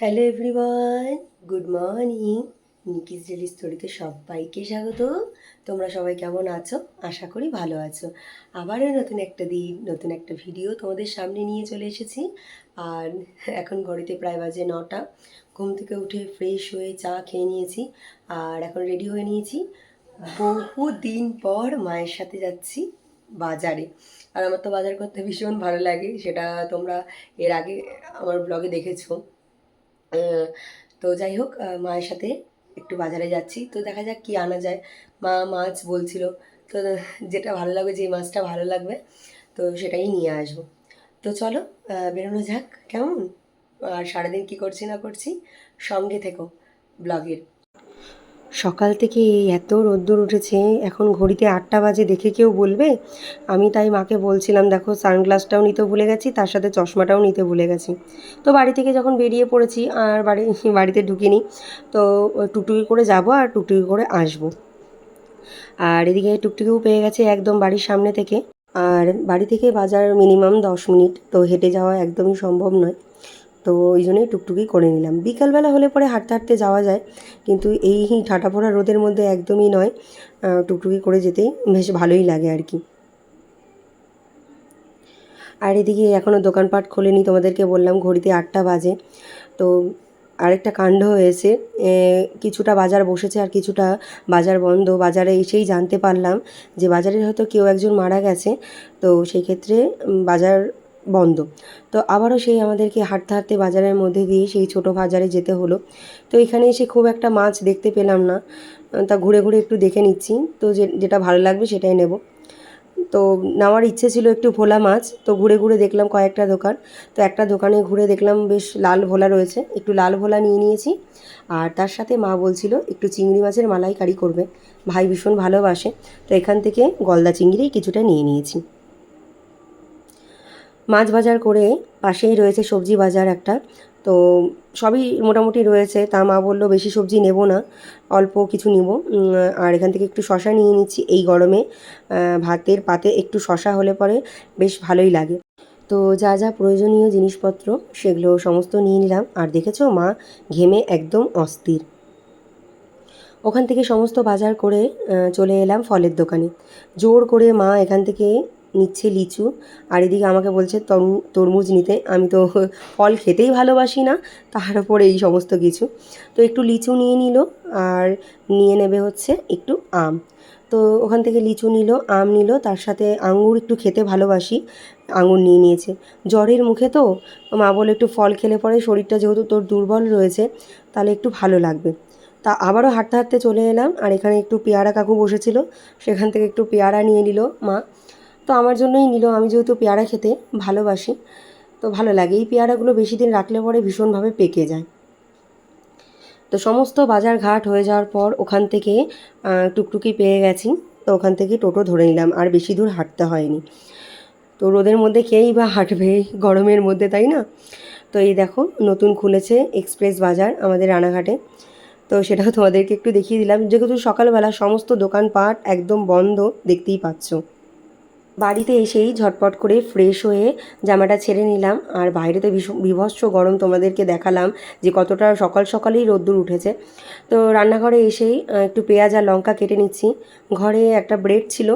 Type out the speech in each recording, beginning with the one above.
Hello everyone, good morning. Nikki's daily স্টোরিতে সবাইকে স্বাগত। তোমরা সবাই কেমন আছো? আশা করি ভালো আছো। আবারও নতুন একটা দিন, নতুন একটা ভিডিও তোমাদের সামনে নিয়ে চলে এসেছি। আর এখন ঘড়িতে প্রায় বাজে 9টা। ঘুম থেকে উঠে ফ্রেশ হয়ে চা খেয়ে নিয়েছি আর এখন রেডি হয়ে নিয়েছি। বহু দিন পর মায়ের সাথে যাচ্ছি বাজারে। আর আমার তো বাজার করতে ভীষণ ভালো লাগে, সেটা তোমরা এর আগে আমার ব্লগে দেখেছো। তো যাই হোক, মায়ের সাথে একটু বাজারে যাচ্ছি, তো দেখা যাক কি আনা যায়। মা মাছ বলছিল, তো যেটা ভালো লাগবে, যে মাছটা ভালো লাগবে তো সেটাই নিয়ে আসবো। তো চলো বেরোনো যাক, কেমন? আর সারাদিন কী করছি না করছি সঙ্গে থেকো ব্লগের। সকাল থেকে এত রোদ্দুর উঠেছে, এখন ঘড়িতে 8টা বাজে, দেখে কেউ বলবে? আমি তাই মাকে বলছিলাম, দেখো সানগ্লাসটাও নিতে ভুলে গেছি, তার সাথে চশমাটাও নিতে ভুলে গেছি। তো বাড়ি থেকে যখন বেরিয়ে পড়েছি আর বাড়িতে ঢুকিনি, তো টুকটুকি করে যাব আর টুকটুকি করে আসব। আর এদিকে টুকটুকিও পেয়ে গেছে একদম বাড়ির সামনে থেকে। আর বাড়ি থেকে বাজার মিনিমাম 10 মিনিট, তো হেঁটে যাওয়া একদমই সম্ভব নয়। তো ওই জন্যই টুকটুকি করে নিলাম। বিকালবেলা হলে পরে হাঁটতে হাঁটতে যাওয়া যায়, কিন্তু এই ঠাটা পড়া রোদের মধ্যে একদমই নয়। টুকটুকি করে যেতেই বেশ ভালোই লাগে আর কি। আর এদিকে এখনও দোকানপাট খোলেনি, তোমাদেরকে বললাম ঘড়িতে 8টা বাজে। তো আরেকটা কাণ্ড হয়েছে, কিছুটা বাজার বসেছে আর কিছুটা বাজার বন্ধ। বাজারে এসেই জানতে পারলাম যে বাজারে হয়তো কেউ একজন মারা গেছে, তো সেই ক্ষেত্রে বাজার বন্ধ। তো আবারও সেই আমাদেরকে হাঁটতে হাঁটতে বাজারের মধ্যে দিয়ে সেই ছোট বাজারে যেতে হলো। তো এখানে এসে খুব একটা মাছ দেখতে পেলাম না, তা ঘুরে ঘুরে একটু দেখে নিচ্ছি, তো যেটা ভালো লাগবে সেটাই নেব। তো নেওয়ার ইচ্ছে ছিল একটু ভোলা মাছ, তো ঘুরে ঘুরে দেখলাম কয়েকটা দোকান। তো একটা দোকানে ঘুরে দেখলাম বেশ লাল ভোলা রয়েছে, একটু লাল ভোলা নিয়ে নিয়েছি। আর তার সাথে মা বলছিল একটু চিংড়ি মাছের মালাইকারি করবে, ভাই ভীষণ ভালোবাসে। তো এখান থেকে গলদা চিংড়ি কিছুটা নিয়ে নিয়েছি। মাছ বাজার করে পাশেই রয়েছে সবজি বাজার একটা, তো সবই মোটামুটি রয়েছে। তা মা বললো বেশি সবজি নেব না, অল্প কিছু নিব। আর এখান থেকে একটু শশা নিয়ে নিচ্ছি, এই গরমে ভাতের পাতে একটু শশা হলে পরে বেশ ভালোই লাগে। তো যা যা প্রয়োজনীয় জিনিসপত্র সেগুলো সমস্ত নিয়ে নিলাম। আর দেখেছো, মা ঘেমে একদম অস্থির। ওখান থেকে সমস্ত বাজার করে চলে এলাম ফলের দোকানে। জোর করে মা এখান থেকে নিচ্ছে লিচু, আর এদিকে আমাকে বলছে তরমুজ নিতে। আমি তো ফল খেতেই ভালোবাসি না, তার উপরে এই সমস্ত কিছু। তো একটু লিচু নিয়ে নিল, আর নিয়ে নেবে হচ্ছে একটু আম। তো ওখান থেকে লিচু নিল, আম নিল, তার সাথে আঙুর একটু খেতে ভালোবাসি, আঙুর নিয়ে নিয়েছে। জ্বরের মুখে তো মা বলে একটু ফল খেলে পরে শরীরটা যেহেতু তোর দুর্বল রয়েছে, তাহলে একটু ভালো লাগবে। তা আবারও হাঁটতে হাঁটতে চলে এলাম, আর এখানে একটু পেয়ারা কাকু বসেছিল, সেখান থেকে একটু পেয়ারা নিয়ে নিল মা। তো আমার জন্যই নিল, আমি যেহেতু পেয়ারা খেতে ভালোবাসি, তো ভালো লাগে। এই পেয়ারাগুলো বেশি দিন রাখলে পরে ভীষণভাবে পেকে যায়। তো সমস্ত বাজার ঘাট হয়ে যাওয়ার পর ওখান থেকে টুকটুকি পেয়ে গেছি, তো ওখান থেকে টোটো ধরে নিলাম, আর বেশি দূর হাঁটতে হয়নি। তো রোদের মধ্যে খেয়েই বা হাঁটবে গরমের মধ্যে, তাই না? তো এই দেখো, নতুন খুলেছে এক্সপ্রেস বাজার আমাদের রানাঘাটে, তো সেটাও তোমাদেরকে একটু দেখিয়ে দিলাম। যেহেতু সকালবেলা সমস্ত দোকানপাট একদম বন্ধ, দেখতেই পাচ্ছ। বাড়িতে এসেই ঝটপট করে ফ্রেশ হয়ে জামাটা ছেড়ে নিলাম। আর বাইরে তো বিভৎস গরম, তোমাদেরকে দেখালাম যে কতটা সকাল সকালেই রোদ্দুর উঠেছে। তো রান্নাঘরে এসেই একটু পেঁয়াজ আর লঙ্কা কেটে নিচ্ছি। ঘরে একটা ব্রেড ছিল,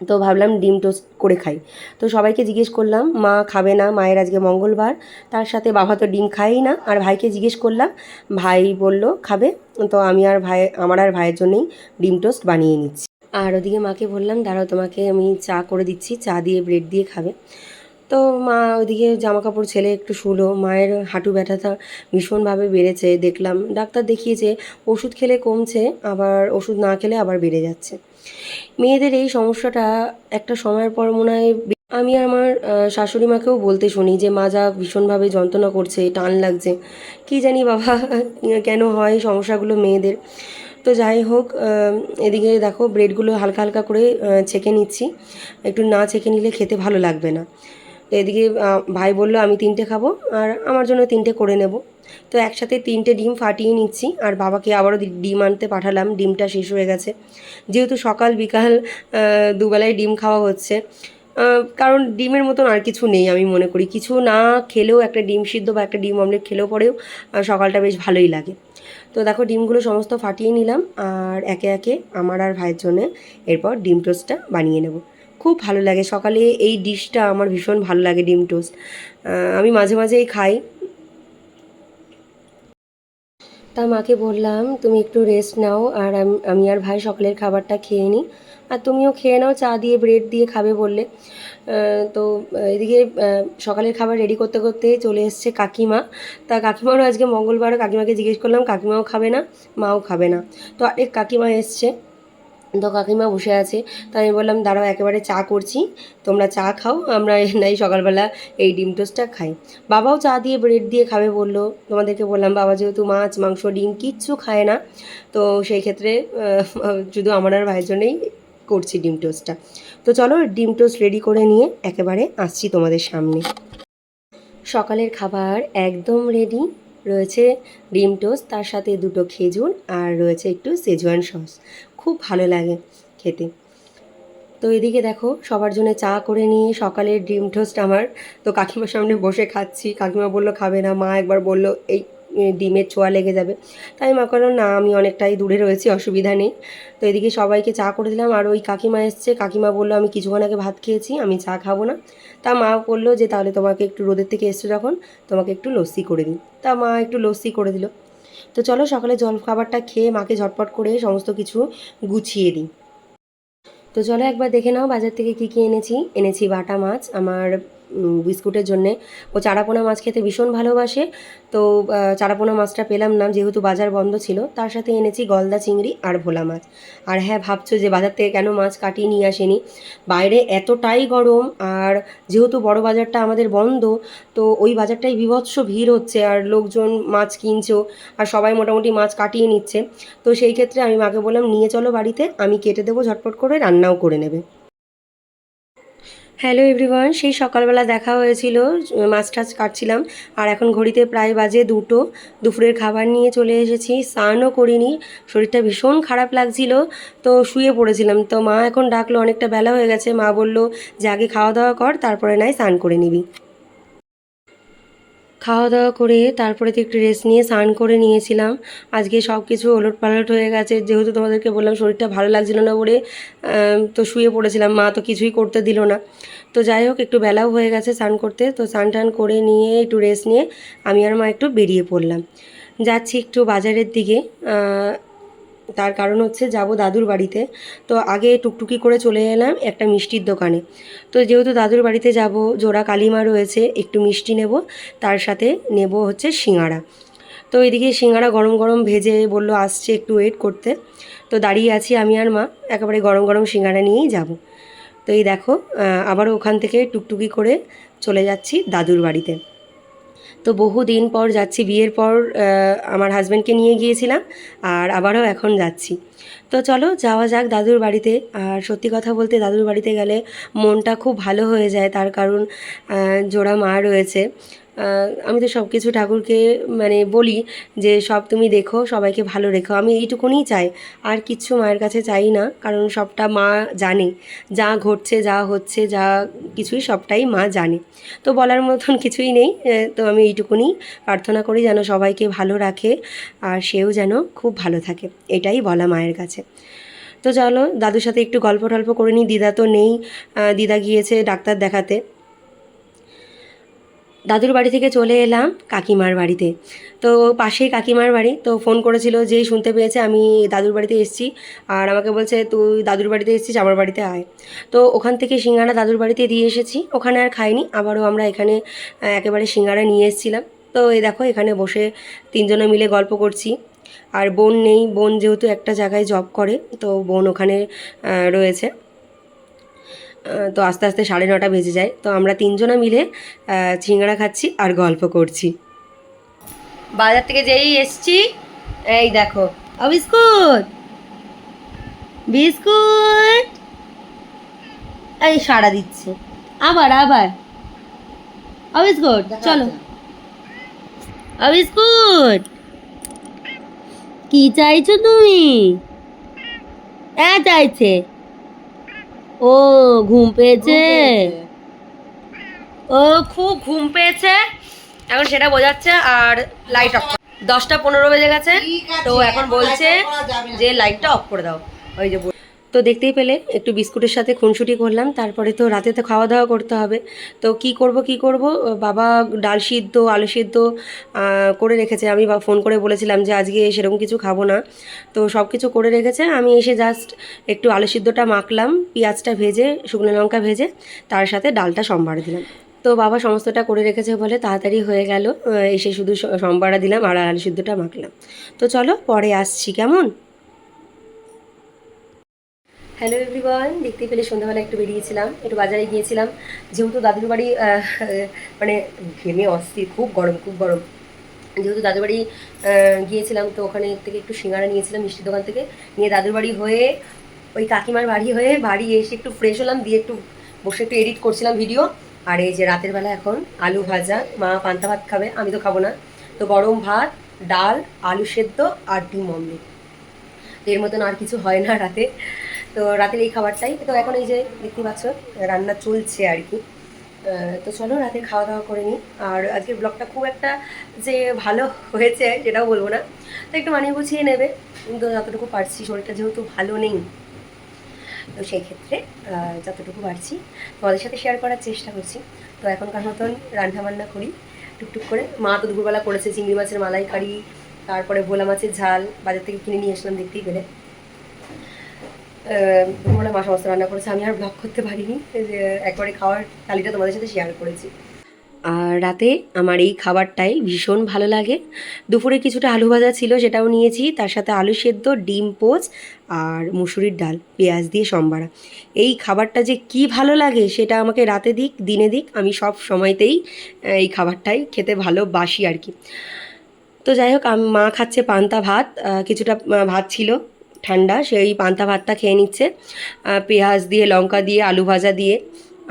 তো ভাবলাম ডিম টোস্ট করে খাই। তো সবাইকে জিজ্ঞেস করলাম, মা খাবে না, মায়ের আজকে মঙ্গলবার। তার সাথে বাবা তো ডিম খায়ই না। আর ভাইকে জিজ্ঞেস করলাম, ভাই বলল খাবে। তো আমি আর ভাই, আমার আর ভাইয়ের জন্যই ডিম টোস্ট বানিয়ে নিচ্ছি। আর ওদিকে মাকে বললাম, দাঁড়াও তোমাকে আমি চা করে দিচ্ছি, চা দিয়ে ব্রেড দিয়ে খাবে। তো মা ওইদিকে জামা কাপড় ছেলে একটু শুলো। মায়ের হাঁটু ব্যথাটা ভীষণভাবে বেড়েছে, দেখলাম ডাক্তার দেখিয়েছে, ওষুধ খেলে কমছে, আবার ওষুধ না খেলে আবার বেড়ে যাচ্ছে। মেয়েদের এই সমস্যাটা একটা সময়ের পর মনে হয়। আমি আমার শাশুড়ি মাকেও বলতে শুনি যে মা যা ভীষণভাবে যন্ত্রণা করছে, টান লাগছে, কি জানি বাবা কেন হয় সমস্যাগুলো মেয়েদের। তো যাই হোক, এদিকে দেখো ব্রেডগুলো হালকা হালকা করে ছেঁকে নিচ্ছি, একটু না ছেঁকে নিলে খেতে ভালো লাগবে না। তো এদিকে ভাই বলল আমি 3টে খাবো, আর আমার জন্য 3টে করে নেব। তো একসাথে 3টে ডিম ফাটিয়ে নিচ্ছি, আর বাবাকে আবারও ডিম আনতে পাঠালাম, ডিমটা শেষ হয়ে গেছে। যেহেতু সকাল বিকাল দুবেলায় ডিম খাওয়া হচ্ছে, কারণ ডিমের মতন আর কিছু নেই আমি মনে করি, কিছু না খেলেও একটা ডিম সিদ্ধ বা একটা ডিম অমলেট খেলেও পরেও সকালটা বেশ ভালোই লাগে। তো দেখো ডিমগুলো সমস্ত ফাটিয়ে নিলাম, আর একে একে আমার আর ভাইয়ের জন্যে এরপর ডিম টোস্টটা বানিয়ে নেব। খুব ভালো লাগে সকালে এই ডিশটা, আমার ভীষণ ভালো লাগে ডিম টোস্ট। আমি মাঝে মাঝেই খাই। তা মাকে বললাম তুমি একটু রেস্ট নাও, আর আমি আর ভাই সকালের খাবারটা খেয়ে নিই, আর তুমিও খেয়ে নাও, চা দিয়ে ব্রেড দিয়ে খাবে বললে। তো এদিকে সকালের খাবার রেডি করতে করতে চলে এসছে কাকিমা। তা কাকিমারও আজকে মঙ্গলবার, কাকিমাকে জিজ্ঞেস করলাম, কাকিমাও খাবে না, মাও খাবে না। তো আরেক কাকিমা এসছে, তো কাকিমা বসে আছে। তো আমি বললাম দাঁড়াও একেবারে চা করছি, তোমরা চা খাও, আমরা নাই সকালবেলা এই ডিম টোস্টটা খাই। বাবাও চা দিয়ে ব্রেড দিয়ে খাবে বললো। তোমাদেরকে বললাম বাবা যেহেতু মাছ মাংস ডিম কিচ্ছু খায় না, তো সেই ক্ষেত্রে শুধু আমার আর ভাইয়ের জন্যই করছি ডিম টোস্টটা। তো চলো ডিম টোস্ট রেডি করে নিয়ে একেবারে আসছি তোমাদের সামনে। সকালের খাবার একদম রেডি, রয়েছে ডিম টোস্ট, তার সাথে দুটো খেজুর, আর রয়েছে একটু সেজওয়ান সস। খুব ভালো লাগে খেতে। তো এদিকে দেখো সবার জন্য চা করে নিয়ে সকালের ডিম টোস্ট আমার, তো কাকিমার সামনে বসে খাচ্ছি। কাকিমা বললো খাবে না, মা একবার বললো এই ডিমের ছোঁয়া লেগে যাবে, তাই মা বললো না আমি অনেকটাই দূরে রয়েছি, অসুবিধা নেই। তো এদিকে সবাইকে চা করে দিলাম, আর ওই কাকিমা এসছে, কাকিমা বললো আমি কিছুক্ষণ আগে ভাত খেয়েছি, আমি চা খাবো না। তা মা বললো যে তাহলে তোমাকে একটু রোদের থেকে এসছো যখন, তোমাকে একটু লস্যি করে দিই। তা মা একটু লস্যি করে দিল। তো চলো সকালে জল খাবারটা খেয়ে মাকে ঝটপট করে সমস্ত কিছু গুছিয়ে দিই। তো চলো একবার দেখে নাও বাজার থেকে কী কী এনেছি। এনেছি বাটা মাছ আমার বিস্কুটের জন্যে, ও চারাপোনা মাছ খেতে ভীষণ ভালোবাসে। তো চারাপোনা মাছটা পেলাম না যেহেতু বাজার বন্ধ ছিল, তার সাথে এনেছি গলদা চিংড়ি আর ভোলা মাছ। আর হ্যাঁ ভাবছো যে বাজার থেকে কেন মাছ কাটিয়ে নিয়ে আসেনি, বাইরে এতটাই গরম, আর যেহেতু বড় বাজারটা আমাদের বন্ধ, তো ওই বাজারটাই বীভৎস ভিড় হচ্ছে, আর লোকজন মাছ কিনছেও, আর সবাই মোটামুটি মাছ কাটিয়ে নিচ্ছে। তো সেই ক্ষেত্রে আমি মাকে বললাম নিয়ে চলো বাড়িতে, আমি কেটে দেবো, ঝটপট করে রান্নাও করে নেবে। হ্যালো এভরিওয়ান, সেই সকালবেলা দেখা হয়েছিল, মাছ টাছ কাটছিলাম, আর এখন ঘড়িতে প্রায় বাজে 2টো। দুপুরের খাবার নিয়ে চলে এসেছি, স্নানও করিনি, শরীরটা ভীষণ খারাপ লাগছিল, তো শুয়ে পড়েছিলাম। তো মা এখন ডাকলো, অনেকটা বেলা হয়ে গেছে, মা বলল যে আগে খাওয়া দাওয়া কর, তারপরে নয় স্নান করে নিবি। খাওয়া দাওয়া করে তারপরে তো একটু রেস্ট নিয়ে স্নান করে নিয়েছিলাম। আজকে সব কিছু ওলটপালট হয়ে গেছে, যেহেতু তোমাদেরকে বললাম শরীরটা ভালো লাগছিল না বলে তো শুয়ে পড়েছিলাম, মা তো কিছুই করতে দিল না। তো যাই হোক একটু বেলাও হয়ে গেছে স্নান করতে, তো স্নান টান করে নিয়ে একটু রেস্ট নিয়ে আমি আর মা একটু বেরিয়ে পড়লাম, যাচ্ছি একটু বাজারের দিকে। তার কারণ হচ্ছে যাব দাদুর বাড়িতে। তো আগে টুকটুকি করে চলে এলাম একটা মিষ্টির দোকানে। তো যেহেতু দাদুর বাড়িতে যাব, জোড়া কালিমা রয়েছে, একটু মিষ্টি নেব, তার সাথে নেব হচ্ছে সিঙাড়া। তো এদিকে সিঙাড়া গরম গরম ভেজে বলল আসছে একটু ওয়েট করতে। তো দাঁড়িয়ে আছি আমি আর মা, একেবারে গরম গরম সিঙাড়া নিয়েই যাব। তো এই দেখো আবারও ওখান থেকে টুকটুকি করে চলে যাচ্ছি দাদুর বাড়িতে। তো বহু দিন পর যাচ্ছি, বিয়ের পর আমার হাজব্যান্ডকে নিয়ে গিয়েছিলাম, আর আবারও এখন যাচ্ছি। তো চলো যাওয়া যাক দাদুর বাড়িতে। আর সত্যি কথা বলতে দাদুর বাড়িতে গেলে মনটা খুব ভালো হয়ে যায়, তার কারণ জোড়া মা রয়েছে। আমি তো সব কিছু ঠাকুরকে মানে বলি যে সব তুমি দেখো, সবাইকে ভালো রেখো, আমি এইটুকুনি চাই, আর কিচ্ছু মায়ের কাছে চাই না, কারণ সবটা মা জানে, যা ঘটছে যা হচ্ছে যা কিছুই সবটাই মা জানে। তো বলার মতন কিছুই নেই, তো আমি এইটুকুনি প্রার্থনা করি যেন সবাইকে ভালো রাখে, আর সেও যেন খুব ভালো থাকে, এটাই বলা মায়ের কাছে। তো চলো দাদুর সাথে একটু গল্প টল্প করে নিই, দিদা তো নেই, দিদা গিয়েছে ডাক্তার দেখাতে। দাদুর বাড়ি থেকে চলে এলাম কাকিমার বাড়িতে। তো পাশেই কাকিমার বাড়ি, তো ফোন করেছিল, যেই শুনতে পেয়েছে আমি দাদুর বাড়িতে এসেছি, আর আমাকে বলছে তুই দাদুর বাড়িতে এসেছিস, আমার বাড়িতে আয়। তো ওখান থেকে সিঙ্গারা দাদুর বাড়িতে দিয়ে এসেছি, ওখানে আর খাইনি, আবারও আমরা এখানে একেবারে সিঙ্গারা নিয়ে এসেছিলাম। তো এই দেখো এখানে বসে তিনজনে মিলে গল্প করছি। আর বোন নেই, বোন যেহেতু একটা জায়গায় জব করে, তো বোন ওখানে রয়েছে। তো আস্তে আস্তে 9:30 বেজে যায়, তো আমরা তিনজনা মিলে সিঙ্গারা খাচ্ছি আর গল্প করছি। বাজার থেকে যেই এসছি, এই দেখো বিস্কুট, বিস্কুট, এই সাড়া দিচ্ছে, আবার আবার বিস্কুট, চলো বিস্কুট, কি চাইছো তুমি? চাইছে, ও ঘুম পেয়েছে, ও খুব ঘুম পেয়েছে এখন সেটা বোঝাচ্ছে। আর লাইট অফ, 10টা 15 বেজে গেছে, তো এখন বলছে যে লাইটটা অফ করে দাও। ওই যে তো দেখতেই পেলে একটু বিস্কুটের সাথে খুনসুটি করলাম। তারপরে তো রাতে তো খাওয়া দাওয়া করতে হবে। তো কি করব, বাবা ডাল সিদ্ধ আলু সিদ্ধ করে রেখেছে। আমি ফোন করে বলেছিলাম যে আজকে সেরকম কিছু খাবো না, তো সব কিছু করে রেখেছে। আমি এসে জাস্ট একটু আলু সিদ্ধটা মাখলাম, পেঁয়াজটা ভেজে শুকনো লঙ্কা ভেজে তার সাথে ডালটা সম্বার দিলাম। তো বাবা সমস্তটা করে রেখেছে বলে তাড়াতাড়ি হয়ে গেল। এসে শুধু সম্বারটা দিলাম আর আলু সিদ্ধটা মাখলাম। তো চলো পরে আসছি কেমন। হ্যালো এভরিওয়ান, দেখতে পেলে সন্ধ্যাবেলা একটু বেরিয়েছিলাম, একটু বাজারে গিয়েছিলাম। যেহেতু দাদুর বাড়ি মানে ঘেমে অস্থির, খুব গরম খুব গরম। যেহেতু দাদুর বাড়ি গিয়েছিলাম, তো ওখানে থেকে একটু সিঙ্গারা নিয়েছিলাম মিষ্টির দোকান থেকে, নিয়ে দাদুর বাড়ি হয়ে ওই কাকিমার বাড়ি হয়ে বাড়ি এসে একটু ফ্রেশ হলাম, দিয়ে একটু বসে একটু এডিট করছিলাম ভিডিও। আর এই যে রাতের বেলা এখন আলু ভাজা, মা পান্তা ভাত খাবে, আমি তো খাবো না, তো গরম ভাত, ডাল, আলু সেদ্ধ আর ডিম অমলেট। এর মতন আর কিছু হয় না রাতে। তো রাতের এই খাবারটাই তো এখন এই যে দেখতে পাচ্ছ রান্না চলছে আর কি। তো চলো রাতে খাওয়া দাওয়া করে নিই। আর আজকের ব্লগটা খুব একটা যে ভালো হয়েছে সেটাও বলবো না, তো একটু মানিয়ে গুছিয়ে নেবে, কিন্তু যতটুকু পারছি, শরীরটা যেহেতু ভালো নেই, তো সেই ক্ষেত্রে যতটুকু পারছি তোমাদের সাথে শেয়ার করার চেষ্টা করছি। তো এখনকার মতন রান্না বান্না করি টুকটুক করে। মা তো দুপুরবেলা করেছে চিংড়ি মাছের মালাইকারি, তারপরে ভোলা মাছের ঝাল বাজার থেকে কিনে নিয়ে আসলাম, দেখতেই পেলে। দুপুরবেলা মা সমস্ত রান্না করেছে, আমি আর ব্লগ করতে পারিনি, যে একবারে খাওয়ার থালিটা তোমাদের সাথে শেয়ার করেছি। আর রাতে আমার এই খাবারটাই ভীষণ ভালো লাগে। দুপুরে কিছুটা আলু ভাজা ছিল, সেটাও নিয়েছি, তার সাথে আলু সেদ্ধ, ডিম পোচ আর মুসুরির ডাল পেঁয়াজ দিয়ে সম্বারা। এই খাবারটা যে কি ভালো লাগে সেটা আমাকে রাতে দিক দিনে দিক, আমি সব সময়তেই এই খাবারটাই খেতে ভালোবাসি আর কি। তো যাই হোক, মা খাচ্ছে পান্তা ভাত, কিছুটা ভাত ছিল ঠান্ডা, সেই পান্তা ভাতটা খেয়ে নিচ্ছে পেঁয়াজ দিয়ে লঙ্কা দিয়ে আলু ভাজা দিয়ে।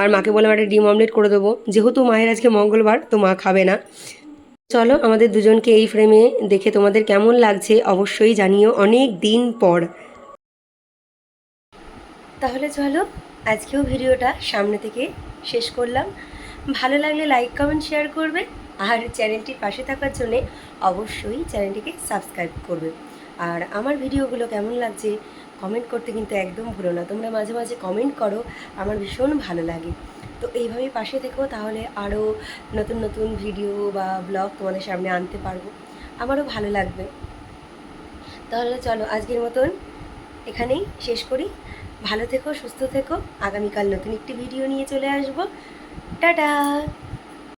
আর মাকে বললাম একটা ডিম অমলেট করে দেবো, যেহেতু মায়ের আজকে মঙ্গলবার, তো মা খাবে না। চলো আমাদের দুজনকে এই ফ্রেমে দেখে তোমাদের কেমন লাগছে অবশ্যই জানিও, অনেক দিন পর। তাহলে চলো আজকেও ভিডিওটা সামনে থেকে শেষ করলাম। ভালো লাগলে লাইক কমেন্ট শেয়ার করবে, আর চ্যানেলটির পাশে থাকার জন্যে অবশ্যই চ্যানেলটিকে সাবস্ক্রাইব করবে। আর আমার ভিডিওগুলো কেমন লাগছে কমেন্ট করতে কিন্তু একদম ভুলো না, তোমরা মাঝে মাঝে কমেন্ট করো, আমার ভীষণ ভালো লাগে। তো এইভাবেই পাশে থেকো, তাহলে আরও নতুন নতুন ভিডিও বা ব্লগ তোমাদের সামনে আনতে পারবো, আমারও ভালো লাগবে। তাহলে চলো আজকের মতন এখানেই শেষ করি। ভালো থেকো, সুস্থ থেকো, আগামীকাল নতুন একটি ভিডিও নিয়ে চলে আসবো। টাটা।